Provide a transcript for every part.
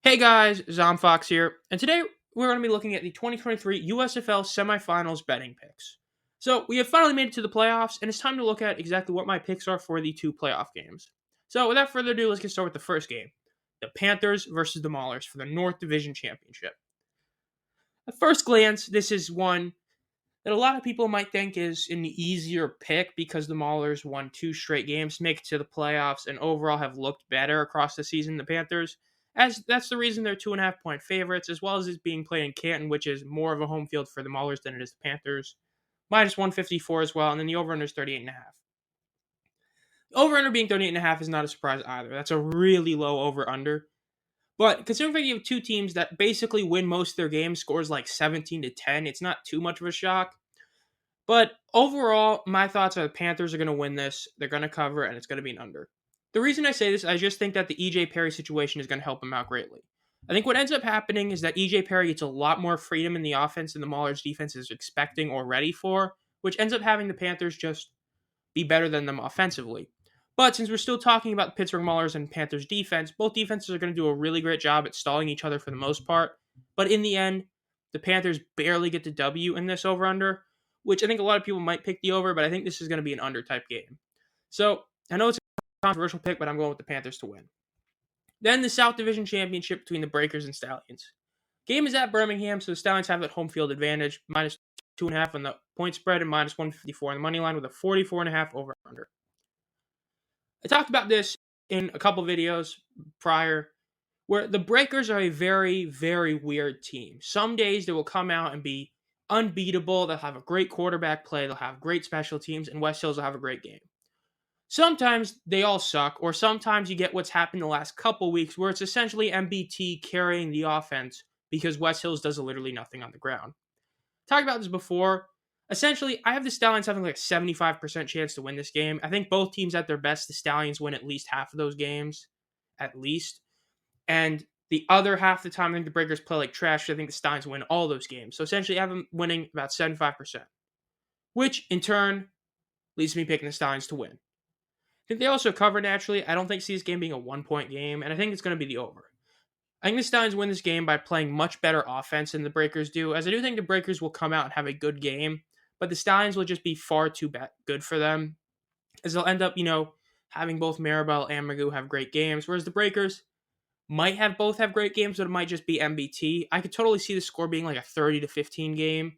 Hey guys, Zomfox here, and today we're going to be looking at the 2023 USFL Semifinals betting picks. So we have finally made it to the playoffs, and it's time to look at exactly what my picks are for the two playoff games. So without further ado, let's get started with the first game: the Panthers versus the Maulers for the North Division Championship. At first glance, this is one that a lot of people might think is an easier pick because the Maulers won two straight games to make it to the playoffs and overall have looked better across the season than the Panthers. As that's the reason they're 2.5 point favorites, as well as it's being played in Canton, which is more of a home field for the Maulers than it is the Panthers. Minus 154 as well, and then the over-under is 38.5. Over-under being 38.5 is not a surprise either. That's a really low over-under. But considering you have two teams that basically win most of their games, scores like 17-10, it's not too much of a shock. But overall, my thoughts are the Panthers are going to win this. They're going to cover it, and it's going to be an under. The reason I say this, I just think that the EJ Perry situation is going to help him out greatly. I think what ends up happening is that EJ Perry gets a lot more freedom in the offense than the Maulers' defense is expecting or ready for, which ends up having the Panthers just be better than them offensively. But since we're still talking about the Pittsburgh Maulers and Panthers defense, both defenses are going to do a really great job at stalling each other for the most part. But in the end, the Panthers barely get the W in this over-under, which I think a lot of people might pick the over, but I think this is going to be an under type game. So I know it's a controversial pick, but I'm going with the Panthers to win. Then the South Division Championship between the Breakers and Stallions. Game is at Birmingham, so the Stallions have that home field advantage, minus 2.5 on the point spread and minus 154 on the money line with a 44.5 over under. I talked about this in a couple videos prior, where the Breakers are a very, very weird team. Some days they will come out and be unbeatable. They'll have a great quarterback play. They'll have great special teams, and West Hills will have a great game. Sometimes they all suck, or sometimes you get what's happened the last couple weeks where it's essentially MBT carrying the offense because West Hills does literally nothing on the ground. Talked about this before. Essentially, I have the Stallions having like a 75% chance to win this game. I think both teams at their best, the Stallions win at least half of those games. At least. And the other half of the time, I think the Breakers play like trash. I think the Stallions win all those games. So essentially, I have them winning about 75%. Which, in turn, leads me picking the Stallions to win. I think they also cover naturally. I don't see this game being a 1-point game, and I think it's going to be the over. I think the Stallions win this game by playing much better offense than the Breakers do, as I do think the Breakers will come out and have a good game, but the Stallions will just be far too good for them, as they'll end up, having both Maribel and Magoo have great games, whereas the Breakers might both have great games, but it might just be MBT. I could totally see the score being like a 30-15 game,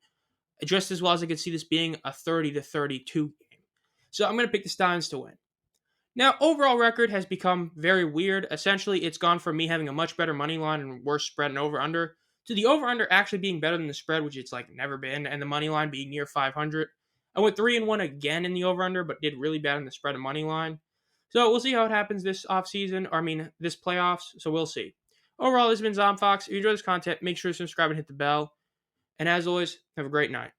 just as well as I could see this being a 30-32 game. So I'm going to pick the Stallions to win. Now, overall record has become very weird. Essentially, it's gone from me having a much better money line and worse spread and over-under to the over-under actually being better than the spread, which it's like never been, and the money line being near 500. I went 3-1 again in the over-under, but did really bad in the spread and money line. So we'll see how it happens this this playoffs, so we'll see. Overall, this has been Zomfox. If you enjoy this content, make sure to subscribe and hit the bell. And as always, have a great night.